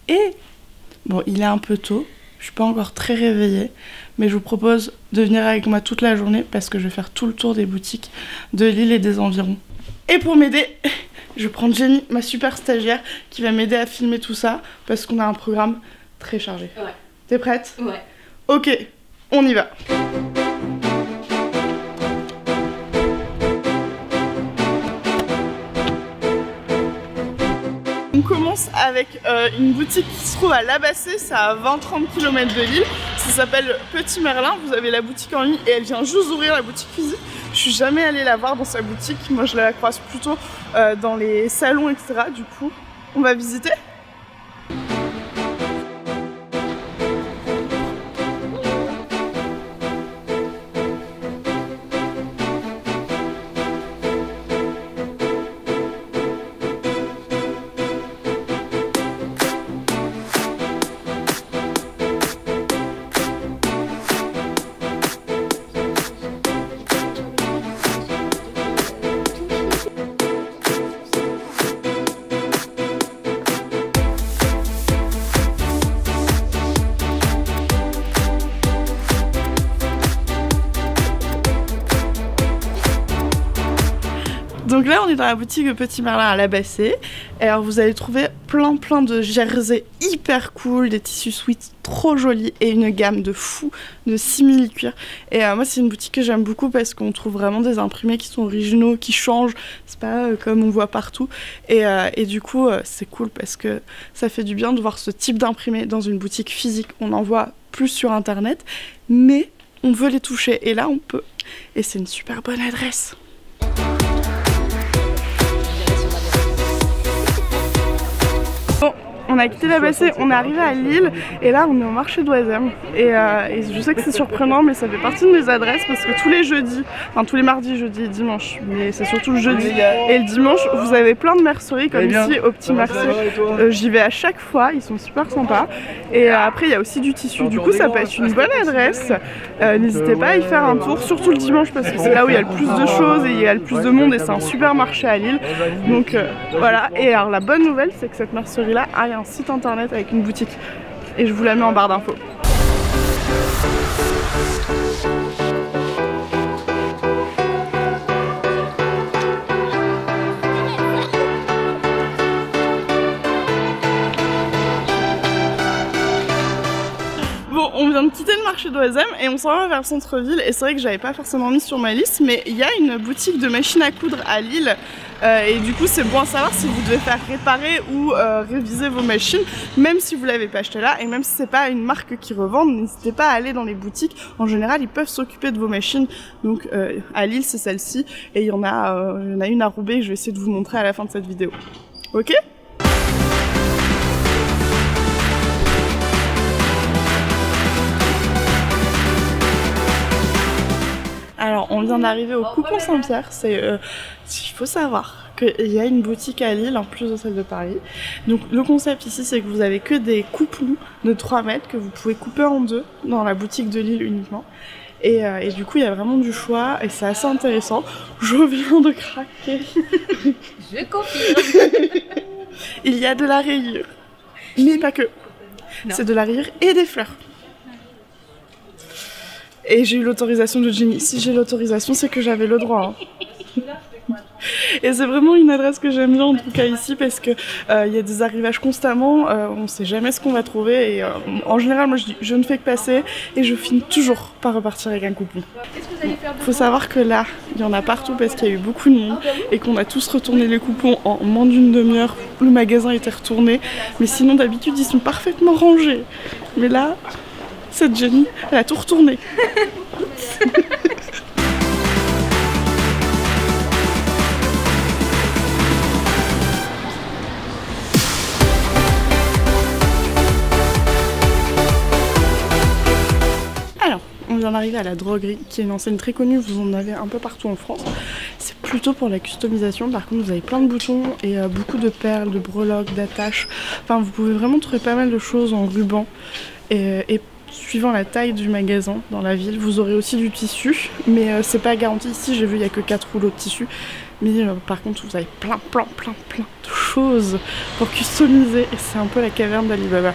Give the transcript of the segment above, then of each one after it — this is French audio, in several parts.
Et bon, il est un peu tôt, je suis pas encore très réveillée, mais je vous propose de venir avec moi toute la journée parce que je vais faire tout le tour des boutiques de Lille et des environs. Et pour m'aider, je vais prendre Jenny, ma super stagiaire, qui va m'aider à filmer tout ça parce qu'on a un programme très chargé. Ouais. T'es prête? Ouais. Ok, on y va. On commence avec une boutique qui se trouve à Labassé, c'est à 20-30 km de Lille. Ça s'appelle Petit Merlin, vous avez la boutique en ligne et elle vient juste d'ouvrir, la boutique physique. Je suis jamais allée la voir dans sa boutique, moi je la croise plutôt dans les salons, etc. Du coup, on va visiter. Donc là on est dans la boutique de Petit Merlin à Labassé. Et alors vous allez trouver plein de jerseys hyper cool, des tissus sweats trop jolis et une gamme de fou de simili-cuir. Et moi c'est une boutique que j'aime beaucoup parce qu'on trouve vraiment des imprimés qui sont originaux, qui changent, c'est pas comme on voit partout. Et du coup c'est cool parce que ça fait du bien de voir ce type d'imprimé dans une boutique physique. On en voit plus sur internet, mais on veut les toucher et là on peut. Et c'est une super bonne adresse. On a quitté Labassé, on est arrivé à Lille et là on est au marché d'Oisem et je sais que c'est surprenant mais ça fait partie de mes adresses parce que tous les jeudis, enfin tous les mardis, jeudi et dimanche, mais c'est surtout le jeudi et le dimanche vous avez plein de merceries comme ici au petit marché. J'y vais à chaque fois, ils sont super sympas et après il y a aussi du tissu, du coup ça peut être une bonne adresse. N'hésitez pas à y faire un tour, surtout le dimanche parce que c'est là où il y a le plus de choses et il y a le plus de monde et c'est un super marché à Lille. Donc voilà, et alors la bonne nouvelle c'est que cette mercerie là a un site internet avec une boutique et je vous la mets en barre d'infos. Bon, on vient de quitter le marché d'Oisem et on s'en va vers le centre-ville et c'est vrai que j'avais pas forcément mis sur ma liste mais il y a une boutique de machines à coudre à Lille et du coup c'est bon à savoir si vous devez faire réparer ou réviser vos machines même si vous l'avez pas acheté là et même si c'est pas une marque qui revend, n'hésitez pas à aller dans les boutiques, en général ils peuvent s'occuper de vos machines. Donc à Lille c'est celle-ci et il y en a une à Roubaix, je vais essayer de vous montrer à la fin de cette vidéo. Ok ? Alors on vient d'arriver au Coupon Saint-Pierre, il faut savoir qu'il y a une boutique à Lille en plus de celle de Paris. Donc le concept ici c'est que vous avez que des coupons de 3 mètres que vous pouvez couper en deux dans la boutique de Lille uniquement. Et du coup il y a vraiment du choix et c'est assez intéressant. Je viens de craquer. Je confirme. Il y a de la rayure, mais pas que. C'est de la rayure et des fleurs. Et j'ai eu l'autorisation de Jenny. Si j'ai l'autorisation, c'est que j'avais le droit. Hein. Et c'est vraiment une adresse que j'aime bien en tout cas ici parce que y a des arrivages constamment, on sait jamais ce qu'on va trouver et en général moi je ne fais que passer et je finis toujours par repartir avec un coupon. Faut savoir que là, il y en a partout parce qu'il y a eu beaucoup de monde et qu'on a tous retourné les coupons en moins d'une demi-heure. Le magasin était retourné, mais sinon d'habitude ils sont parfaitement rangés. Mais là, cette Jenny, elle a tout retourné. Alors, on vient d'arriver à la droguerie, qui est une enseigne très connue, vous en avez un peu partout en France. C'est plutôt pour la customisation, par contre vous avez plein de boutons et beaucoup de perles, de breloques, d'attaches. Enfin, vous pouvez vraiment trouver pas mal de choses en ruban. Et suivant la taille du magasin dans la ville, vous aurez aussi du tissu, mais c'est pas garanti. Ici, j'ai vu, il n'y a que 4 rouleaux de tissu, mais par contre, vous avez plein de choses. choses pour customiser et c'est un peu la caverne d'Alibaba.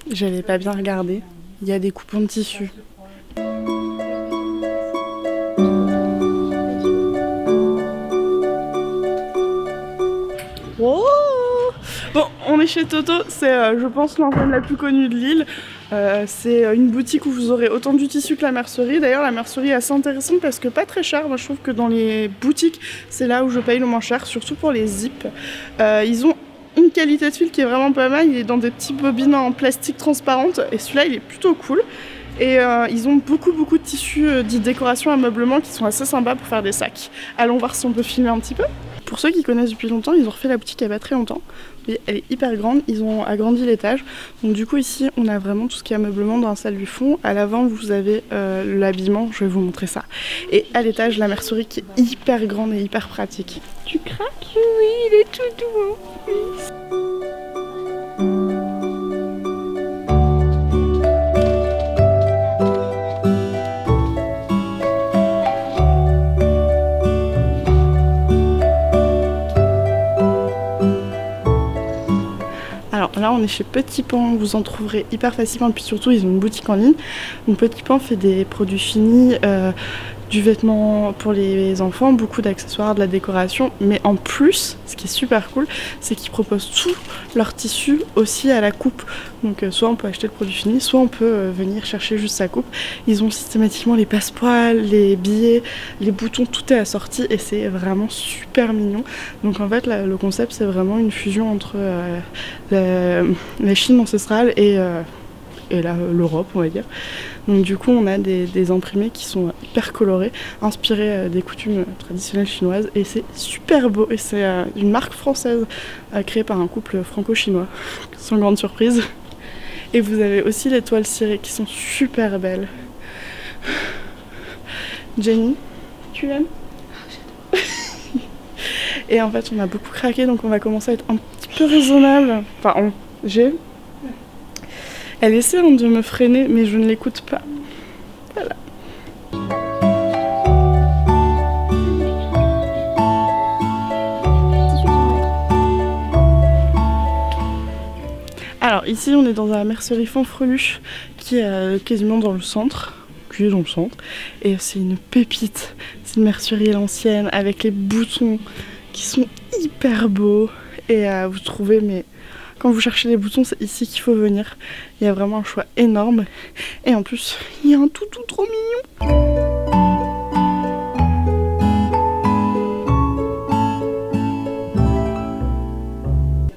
J'avais pas bien regardé, il y a des coupons de tissu. Oh, bon, on est chez Toto, c'est je pense l'enseigne la plus connue de Lille. C'est une boutique où vous aurez autant du tissu que la mercerie. D'ailleurs la mercerie est assez intéressante parce que pas très cher. Moi je trouve que dans les boutiques c'est là où je paye le moins cher, surtout pour les zips. Ils ont une qualité de fil qui est vraiment pas mal, il est dans des petits bobines en plastique transparente et celui-là il est plutôt cool. Et ils ont beaucoup de tissus dits décoration ameublement qui sont assez sympas pour faire des sacs. Allons voir si on peut filmer un petit peu. Pour ceux qui connaissent depuis longtemps, ils ont refait la boutique il n'y a pas très longtemps. Mais elle est hyper grande, ils ont agrandi l'étage. Donc du coup ici on a vraiment tout ce qui est ameublement dans la salle du fond. À l'avant vous avez l'habillement, je vais vous montrer ça. Et à l'étage la mercerie qui est hyper grande et hyper pratique. Tu craques? Oui, il est tout doux. Alors là on est chez Petit Pan, vous en trouverez hyper facilement et puis surtout ils ont une boutique en ligne. Donc Petit Pan fait des produits finis, du vêtement pour les enfants, beaucoup d'accessoires, de la décoration, mais en plus ce qui est super cool c'est qu'ils proposent tout leur tissu aussi à la coupe. Donc soit on peut acheter le produit fini, soit on peut venir chercher juste sa coupe. Ils ont systématiquement les passepoils, les billets, les boutons, tout est assorti et c'est vraiment super mignon. Donc en fait là, le concept c'est vraiment une fusion entre la Chine ancestrale et l'Europe on va dire. Donc du coup on a des imprimés qui sont hyper colorés, inspirés des coutumes traditionnelles chinoises et c'est super beau et c'est une marque française créée par un couple franco-chinois, sans grande surprise. Et vous avez aussi les toiles cirées qui sont super belles. Jenny, tu l'aimes? Et en fait on a beaucoup craqué donc on va commencer à être un petit peu raisonnable. Enfin elle essaie de me freiner mais je ne l'écoute pas. Voilà. Alors ici on est dans la mercerie Fanfreluche qui est quasiment dans le centre. Et c'est une pépite. C'est une mercerie à l'ancienne avec les boutons qui sont hyper beaux. Et vous trouvez mais... Quand vous cherchez les boutons, c'est ici qu'il faut venir. Il y a vraiment un choix énorme. Et en plus, il y a un toutou trop mignon.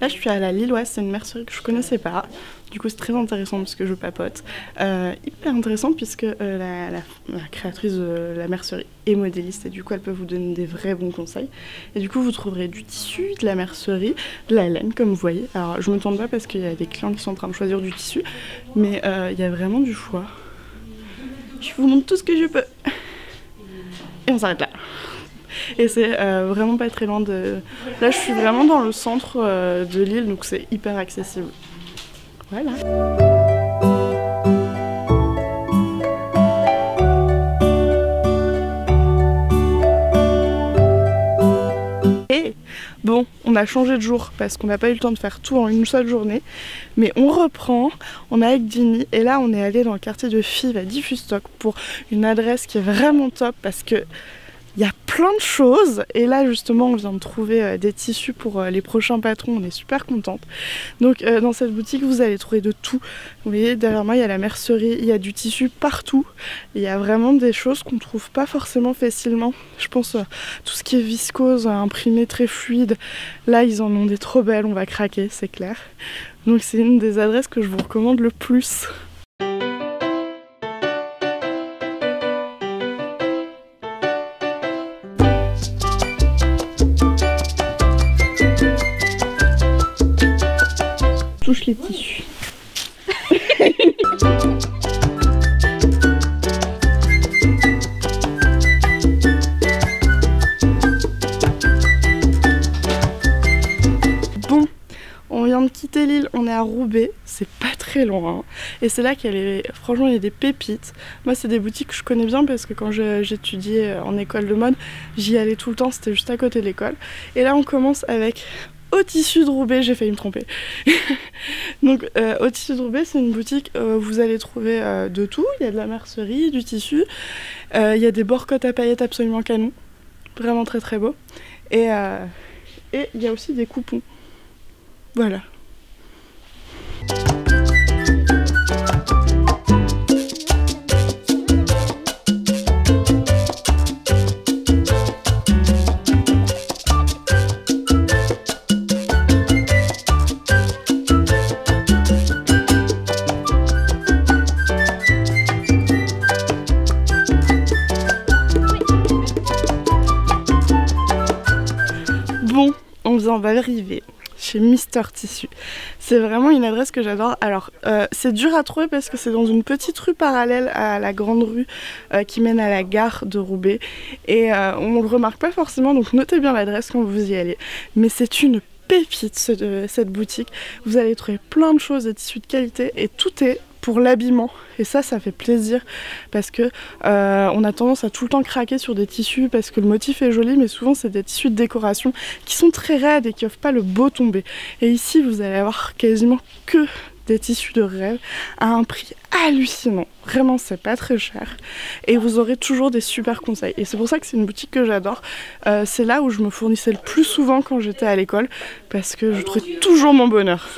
Là, je suis à la Lilloise, c'est une mercerie que je connaissais pas. Du coup, c'est très intéressant parce que je papote. Hyper intéressant puisque la créatrice de la mercerie est modéliste et du coup, elle peut vous donner des vrais bons conseils. Et du coup, vous trouverez du tissu, de la mercerie, de la laine, comme vous voyez. Alors, je me tourne pas parce qu'il y a des clients qui sont en train de choisir du tissu, mais il y a vraiment du choix. Je vous montre tout ce que je peux. Et on s'arrête là. Et c'est vraiment pas très loin de... Là, je suis vraiment dans le centre de Lille, donc c'est hyper accessible. Voilà. Et bon, on a changé de jour parce qu'on n'a pas eu le temps de faire tout en une seule journée. Mais on reprend, on est avec Dini et là on est allé dans le quartier de Fives à Diffustock pour une adresse qui est vraiment top parce que il y a plein de choses et là justement on vient de trouver des tissus pour les prochains patrons, on est super contente. Donc dans cette boutique vous allez trouver de tout. Vous voyez derrière moi il y a la mercerie, il y a du tissu partout. Il y a vraiment des choses qu'on trouve pas forcément facilement. Je pense tout ce qui est viscose, imprimé très fluide. Là ils en ont des trop belles, on va craquer c'est clair. Donc c'est une des adresses que je vous recommande le plus. Touche les tissus. Bon, on vient vient de quitter Lille, on est à Roubaix, c'est pas très loin. Et c'est là franchement, il y a des pépites. Moi, c'est des boutiques que je connais bien parce que quand j'étudiais en école de mode, j'y allais tout le temps, c'était juste à côté de l'école. Et là, on commence avec Au Tissu de Roubaix, j'ai failli me tromper. Donc, Au Tissu de Roubaix, c'est une boutique où vous allez trouver de tout. Il y a de la mercerie, du tissu, il y a des bords-côtes à paillettes absolument canons, vraiment très très beaux. Et il y a aussi des coupons. Voilà. Bon, on va arriver chez Mister Tissu. C'est vraiment une adresse que j'adore. Alors, c'est dur à trouver parce que c'est dans une petite rue parallèle à la grande rue qui mène à la gare de Roubaix. Et on le remarque pas forcément, donc notez bien l'adresse quand vous y allez. Mais c'est une pépite cette boutique. Vous allez trouver plein de choses, des tissus de qualité et tout est pour l'habillement. Et ça fait plaisir parce que on a tendance à tout le temps craquer sur des tissus parce que le motif est joli, mais souvent c'est des tissus de décoration qui sont très raides et qui offrent pas le beau tombé. Et ici vous allez avoir quasiment que des tissus de rêve à un prix hallucinant. Vraiment, c'est pas très cher. Et vous aurez toujours des super conseils. Et c'est pour ça que c'est une boutique que j'adore. C'est là où je me fournissais le plus souvent quand j'étais à l'école parce que je trouvais toujours mon bonheur.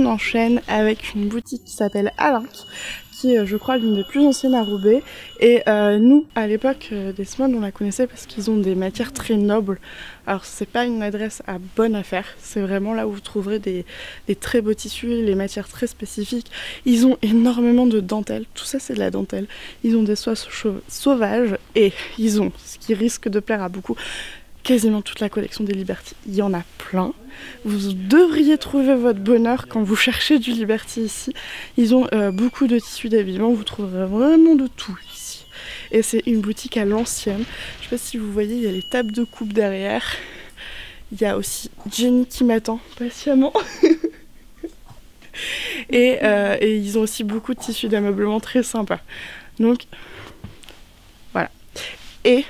Enchaîne avec une boutique qui s'appelle Alinck, qui est je crois l'une des plus anciennes à Roubaix. Et nous à l'époque des Smodes on la connaissait parce qu'ils ont des matières très nobles. Alors c'est pas une adresse à bonne affaire, c'est vraiment là où vous trouverez des très beaux tissus, les matières très spécifiques. Ils ont énormément de dentelle, tout ça c'est de la dentelle. Ils ont des soies sauvages et ils ont, ce qui risque de plaire à beaucoup, quasiment toute la collection des Liberty. Il y en a plein. Vous devriez trouver votre bonheur quand vous cherchez du Liberty ici. Ils ont beaucoup de tissus d'habillement, vous trouverez vraiment de tout ici. Et c'est une boutique à l'ancienne. Je sais pas si vous voyez, il y a les tables de coupe derrière. Il y a aussi Jenny qui m'attend patiemment. et ils ont aussi beaucoup de tissus d'ameublement très sympas. Donc voilà. Et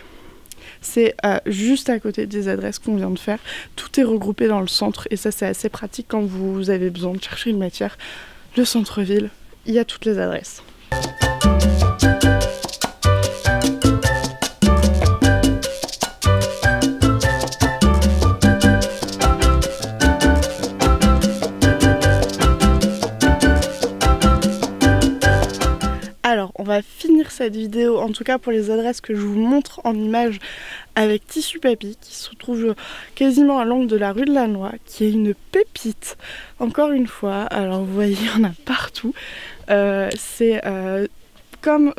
c'est juste à côté des adresses qu'on vient de faire. Tout est regroupé dans le centre et ça c'est assez pratique quand vous avez besoin de chercher une matière. Le centre-ville, il y a toutes les adresses. Alors, on va finir cette vidéo, en tout cas pour les adresses que je vous montre en images, avec Tissu Papy, qui se trouve quasiment à l'angle de la rue de la Noix, qui est une pépite, encore une fois. Alors vous voyez, il y en a partout. C'est comme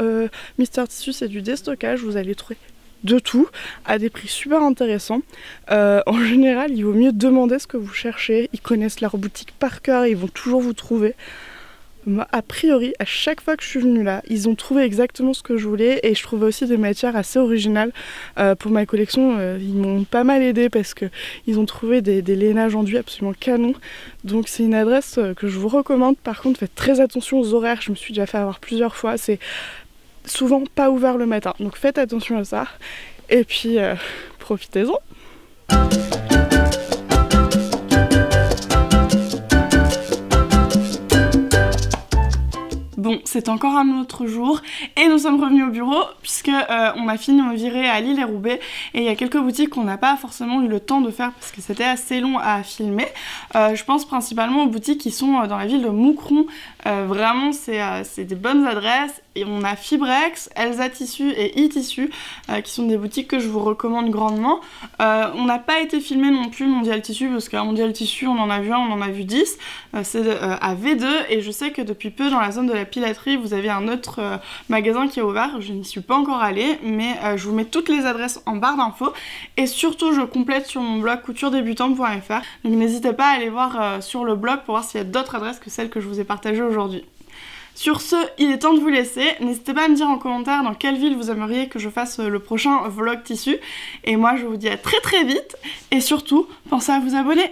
Mister Tissu, c'est du déstockage, vous allez trouver de tout, à des prix super intéressants. En général, il vaut mieux demander ce que vous cherchez, ils connaissent leur boutique par cœur, ils vont toujours vous trouver. Moi, a priori, à chaque fois que je suis venue là, ils ont trouvé exactement ce que je voulais et je trouvais aussi des matières assez originales pour ma collection. Ils m'ont pas mal aidé parce qu'ils ont trouvé des lainages enduits absolument canons. Donc c'est une adresse que je vous recommande. Par contre, faites très attention aux horaires. Je me suis déjà fait avoir plusieurs fois. C'est souvent pas ouvert le matin. Donc faites attention à ça. Et puis, profitez-en. Bon, c'est encore un autre jour et nous sommes revenus au bureau puisque on a fini nos virées à Lille et Roubaix et il y a quelques boutiques qu'on n'a pas forcément eu le temps de faire parce que c'était assez long à filmer. Je pense principalement aux boutiques qui sont dans la ville de Moucron. Vraiment c'est des bonnes adresses et on a Fibrex, Elsa Tissu et E-Tissu qui sont des boutiques que je vous recommande grandement. On n'a pas été filmé non plus Mondial Tissu parce qu'à Mondial Tissu on en a vu un, on en a vu 10. C'est à V2 et je sais que depuis peu dans la zone de la Pilaterie, vous avez un autre magasin qui est ouvert. Je n'y suis pas encore allée, mais je vous mets toutes les adresses en barre d'infos. Et surtout, je complète sur mon blog couturedébutante.fr. Donc n'hésitez pas à aller voir sur le blog pour voir s'il y a d'autres adresses que celles que je vous ai partagées aujourd'hui. Sur ce, il est temps de vous laisser. N'hésitez pas à me dire en commentaire dans quelle ville vous aimeriez que je fasse le prochain vlog tissu. Et moi, je vous dis à très vite. Et surtout, pensez à vous abonner.